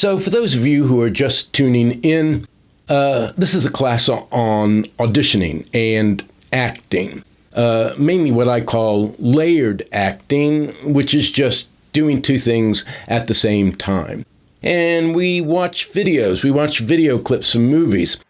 So for those of you who are just tuning in, this is a class on auditioning and acting. Mainly what I call layered acting, which is just doing two things at the same time. And we watch videos, we watch video clips from movies.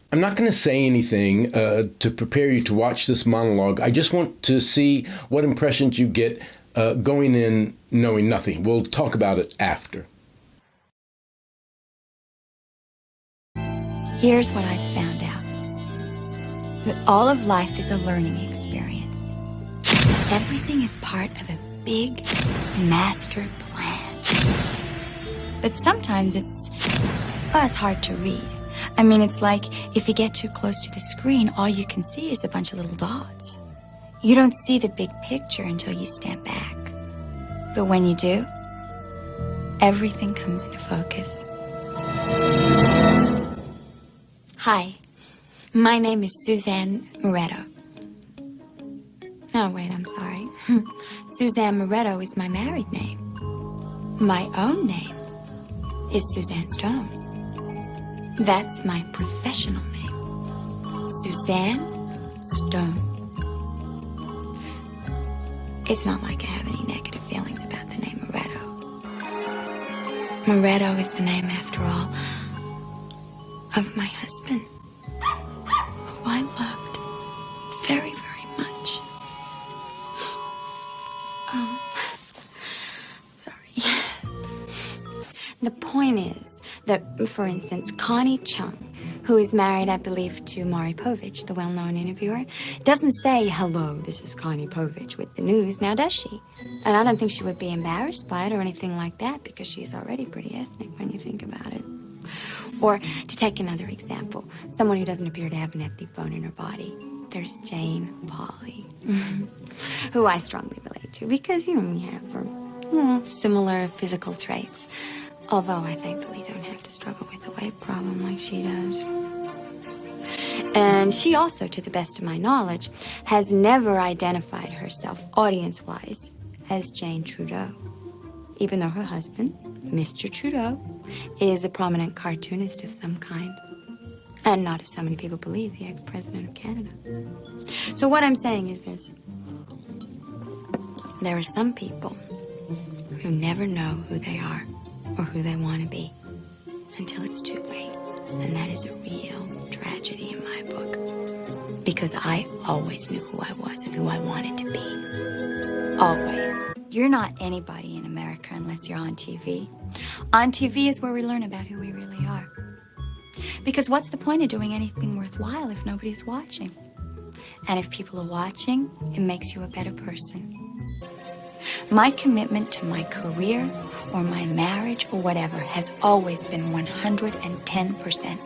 I'm not going to say anything to prepare you to watch this monologue. I just want to see what impressions you get going in knowing nothing. We'll talk about it after. Here's what I found out. That all of life is a learning experience. Everything is part of a big master plan. But sometimes it's hard to read. I mean, it's like if you get too close to the screen, all you can see is a bunch of little dots. You don't see the big picture until you stand back. But when you do, everything comes into focus. Hi, my name is Suzanne Moretto. Oh, wait, I'm sorry. Suzanne Moretto is my married name. My own name is Suzanne Stone. That's my professional name, Suzanne Stone. It's not like I have any negative feelings about the name Moretto. Moretto is the name, after all, of my husband, who I loved very, very much. Sorry. The point is that, for instance, Connie Chung, who is married, I believe, to Maury Povich, the well-known interviewer, doesn't say, "Hello, this is Connie Povich," with the news, now does she? And I don't think she would be embarrassed by it or anything like that, because she's already pretty ethnic when you think about it. Or, to take another example, someone who doesn't appear to have an ethnic bone in her body. There's Jane Pauley, who I strongly relate to, because, we have similar physical traits. Although I thankfully don't have to struggle with the weight problem like she does. And she also, to the best of my knowledge, has never identified herself, audience-wise, as Jane Trudeau. Even though her husband, Mr. Trudeau, is a prominent cartoonist of some kind. And not, as so many people believe, the ex-president of Canada. So what I'm saying is this. There are some people who never know who they are or who they want to be until it's too late. And that is a real tragedy in my book. Because I always knew who I was and who I wanted to be. Always. You're not anybody in America unless you're on TV. On TV is where we learn about who we really are. Because what's the point of doing anything worthwhile if nobody's watching? And if people are watching, it makes you a better person. My commitment to my career or my marriage or whatever has always been 110%.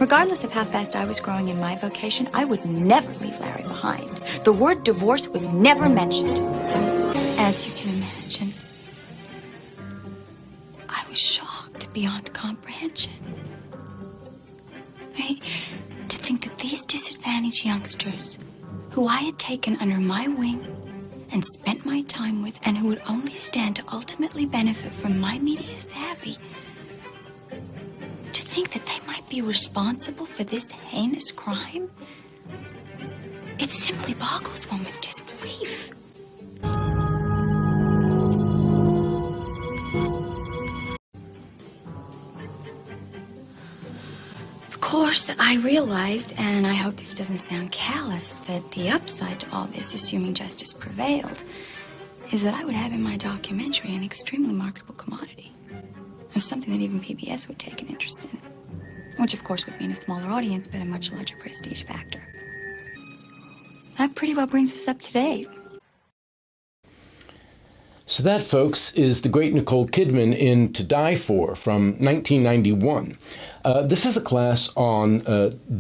Regardless of how fast I was growing in my vocation, I would never leave Larry behind. The word divorce was never mentioned. As you can imagine, I was shocked beyond comprehension. Right? To think that these disadvantaged youngsters, who I had taken under my wing and spent my time with, and who would only stand to ultimately benefit from my media savvy, to think that they might be responsible for this heinous crime, it simply boggles one with disbelief. Of course, I realized, and I hope this doesn't sound callous, that the upside to all this, assuming justice prevailed, is that I would have in my documentary an extremely marketable commodity. It was something that even PBS would take an interest in. Which, of course, would mean a smaller audience, but a much larger prestige factor. That pretty well brings us up to date. So that, folks, is the great Nicole Kidman in To Die For from 1991. This is a class on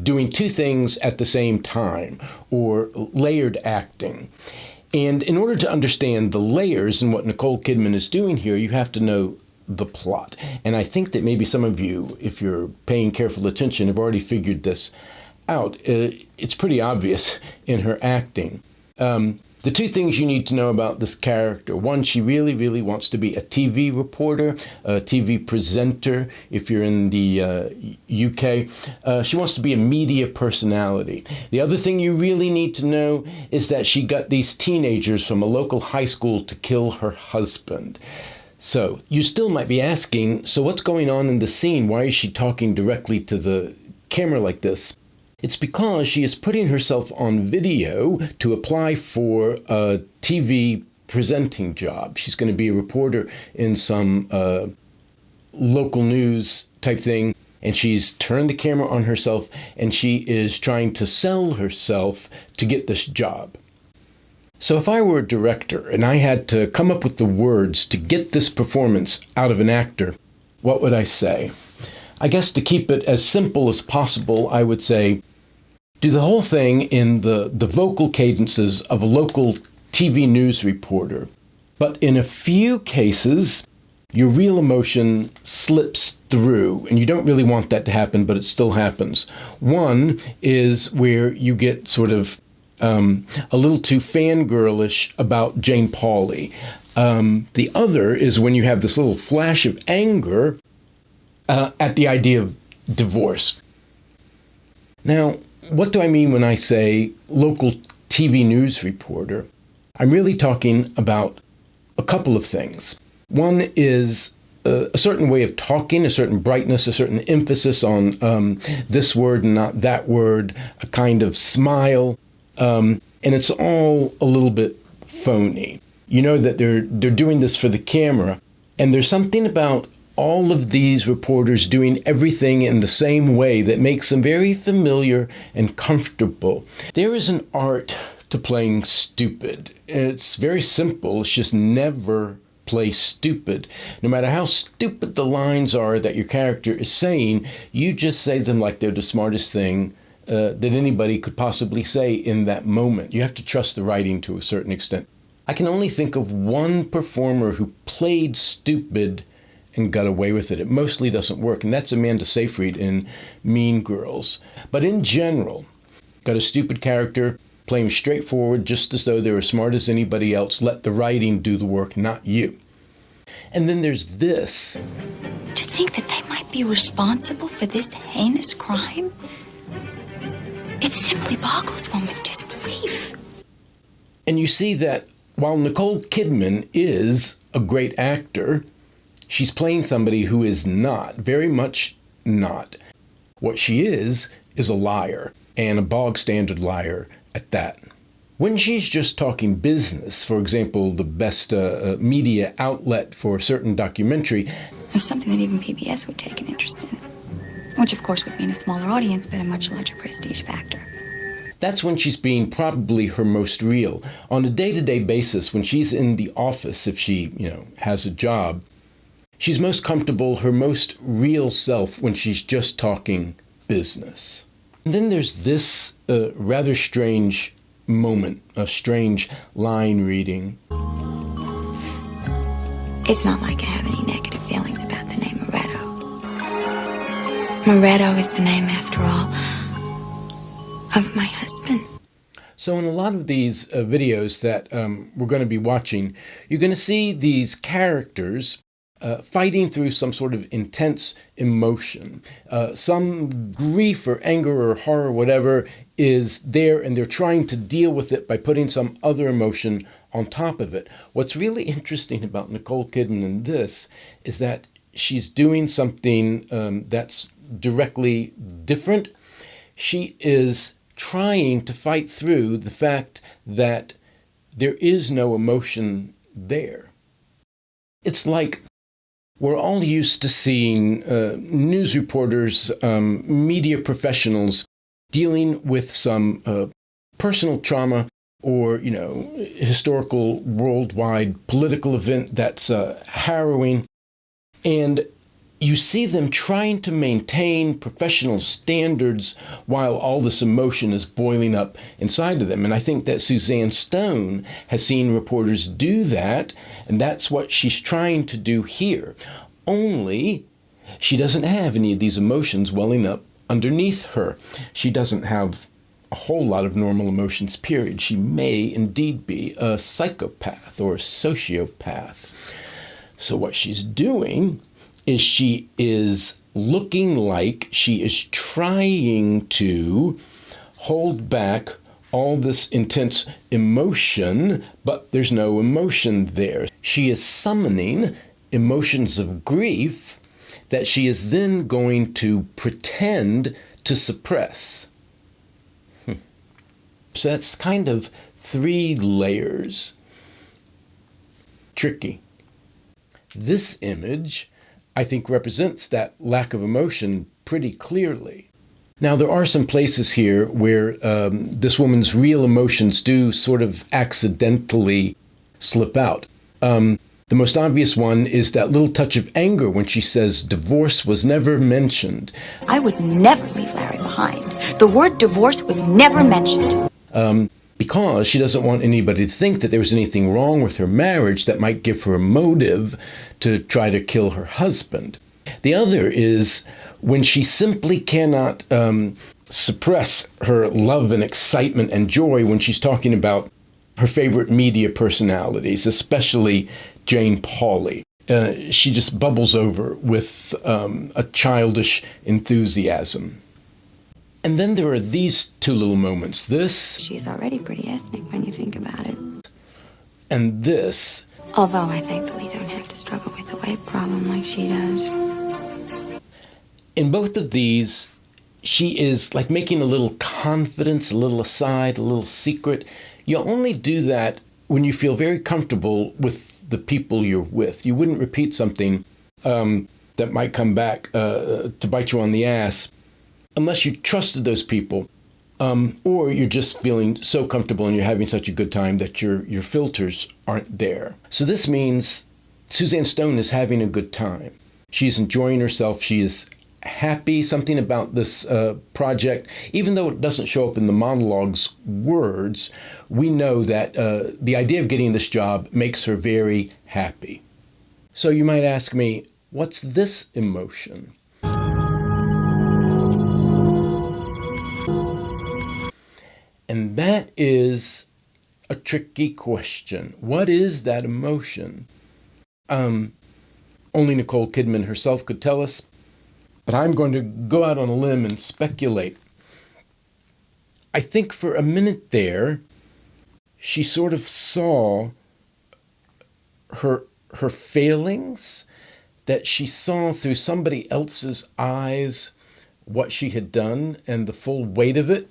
doing two things at the same time, or layered acting. And in order to understand the layers and what Nicole Kidman is doing here, you have to know the plot. And I think that maybe some of you, if you're paying careful attention, have already figured this out. It's pretty obvious in her acting. The two things you need to know about this character. One, she really, really wants to be a TV reporter, a TV presenter, if you're in the UK. She wants to be a media personality. The other thing you really need to know is that she got these teenagers from a local high school to kill her husband. So you still might be asking, so what's going on in the scene? Why is she talking directly to the camera like this? It's because she is putting herself on video to apply for a TV presenting job. She's going to be a reporter in some local news type thing, and she's turned the camera on herself, and she is trying to sell herself to get this job. So if I were a director and I had to come up with the words to get this performance out of an actor, what would I say? I guess to keep it as simple as possible, I would say, do the whole thing in the vocal cadences of a local TV news reporter. But in a few cases, your real emotion slips through, and you don't really want that to happen, but it still happens. One is where you get sort of a little too fangirlish about Jane Pauley. The other is when you have this little flash of anger at the idea of divorce. Now, what do I mean when I say local TV news reporter? I'm really talking about a couple of things. One is a certain way of talking, a certain brightness, a certain emphasis on this word and not that word, a kind of smile, and it's all a little bit phony. You know that they're doing this for the camera, and there's something about all of these reporters doing everything in the same way that makes them very familiar and comfortable. There is an art to playing stupid. It's very simple. It's just never play stupid. No matter how stupid the lines are that your character is saying, you just say them like they're the smartest thing that anybody could possibly say in that moment. You have to trust the writing to a certain extent. I can only think of one performer who played stupid and got away with it. It mostly doesn't work, and that's Amanda Seyfried in Mean Girls. But in general, got a stupid character, play them straightforward, just as though they're as smart as anybody else. Let the writing do the work, not you. And then there's this. To think that they might be responsible for this heinous crime? It simply boggles one with disbelief. And you see that while Nicole Kidman is a great actor, she's playing somebody who is not, very much not. What she is a liar, and a bog-standard liar at that. When she's just talking business, for example, the best media outlet for a certain documentary, It's something that even PBS would take an interest in. Which, of course, would mean a smaller audience, but a much larger prestige factor. that's when she's being probably her most real. On a day-to-day basis, when she's in the office, if she, has a job, she's most comfortable, her most real self, when she's just talking business. And then there's this rather strange moment, a strange line reading. It's not like I have any negative feelings about the name Moretto. Moretto is the name, after all, of my husband. So in a lot of these videos that we're going to be watching, you're going to see these characters fighting through some sort of intense emotion. Some grief or anger or horror, whatever, is there, and they're trying to deal with it by putting some other emotion on top of it. What's really interesting about Nicole Kidman in this is that she's doing something that's directly different. She is trying to fight through the fact that there is no emotion there. It's like we're all used to seeing news reporters, media professionals dealing with some personal trauma or, historical worldwide political event that's harrowing. And you see them trying to maintain professional standards while all this emotion is boiling up inside of them. And I think that Suzanne Stone has seen reporters do that, and that's what she's trying to do here. Only she doesn't have any of these emotions welling up underneath her. She doesn't have a whole lot of normal emotions, period. She may indeed be a psychopath or a sociopath. So what she's doing is she is looking like she is trying to hold back all this intense emotion, but there's no emotion there. She is summoning emotions of grief that she is then going to pretend to suppress. So that's kind of 3 layers. Tricky. This image, I think, represents that lack of emotion pretty clearly. Now, there are some places here where this woman's real emotions do sort of accidentally slip out. The most obvious one is that little touch of anger when she says divorce was never mentioned. I would never leave Larry behind. The word divorce was never mentioned. Because she doesn't want anybody to think that there was anything wrong with her marriage that might give her a motive to try to kill her husband. The other is when she simply cannot suppress her love and excitement and joy when she's talking about her favorite media personalities, especially Jane Pauley. She just bubbles over with a childish enthusiasm. And then there are these 2 little moments. This. She's already pretty ethnic when you think about it. And this. Although I thankfully don't have to struggle with the weight problem like she does. In both of these, she is like making a little confidence, a little aside, a little secret. You only do that when you feel very comfortable with the people you're with. You wouldn't repeat something that might come back to bite you on the ass unless you trusted those people, or you're just feeling so comfortable and you're having such a good time that your filters aren't there. So this means Suzanne Stone is having a good time. She's enjoying herself. She is happy. Something about this project, even though it doesn't show up in the monologues words, we know that the idea of getting this job makes her very happy. So you might ask me, what's this emotion? And that is a tricky question. What is that emotion? Only Nicole Kidman herself could tell us, but I'm going to go out on a limb and speculate. I think for a minute there, she sort of saw her failings, that she saw through somebody else's eyes what she had done and the full weight of it,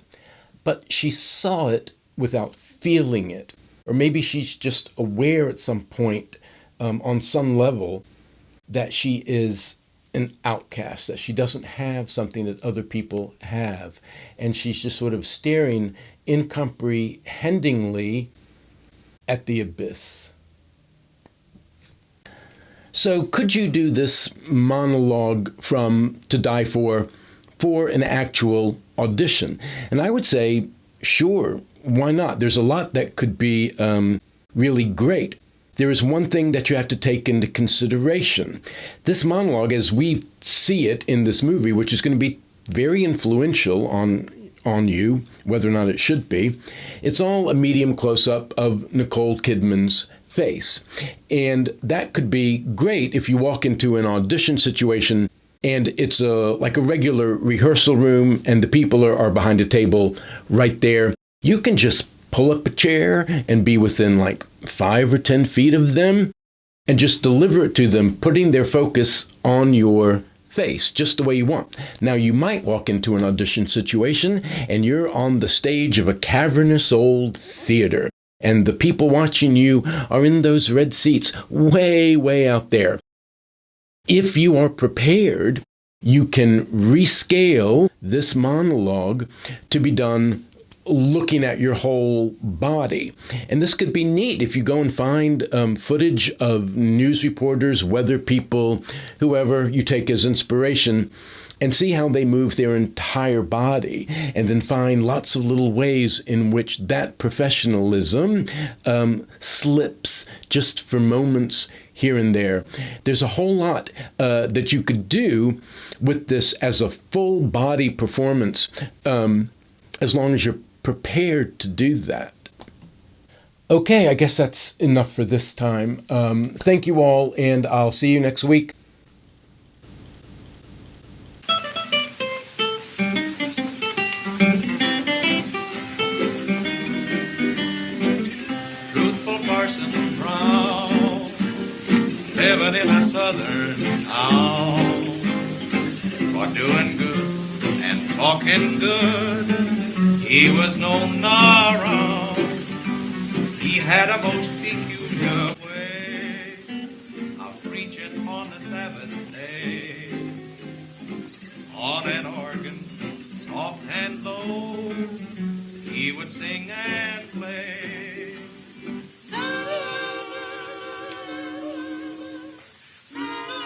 but she saw it without feeling it. Or maybe she's just aware at some point, on some level, that she is an outcast, that she doesn't have something that other people have. And she's just sort of staring incomprehendingly at the abyss. So could you do this monologue from To Die For an actual audition? And I would say, sure, why not? There's a lot that could be really great. There is one thing that you have to take into consideration. This monologue, as we see it in this movie, which is going to be very influential on you, whether or not it should be, it's all a medium close-up of Nicole Kidman's face. And that could be great if you walk into an audition situation and it's like a regular rehearsal room and the people are behind a table right there. You can just pull up a chair and be within like 5 or 10 feet of them and just deliver it to them, putting their focus on your face just the way you want. Now, you might walk into an audition situation and you're on the stage of a cavernous old theater, and the people watching you are in those red seats way, way out there. If you are prepared, you can rescale this monologue to be done looking at your whole body. And this could be neat if you go and find footage of news reporters, weather people, whoever you take as inspiration, and see how they move their entire body, and then find lots of little ways in which that professionalism slips just for moments here and there. There's a whole lot that you could do with this as a full body performance, as long as you're prepared to do that. Okay, I guess that's enough for this time. Thank you all, and I'll see you next week. Truthful Parson Brown, living in a southern town, for doing good and talking good, he was known around. He had a most peculiar way of preaching on the Sabbath day, on an organ, soft and low, he would sing and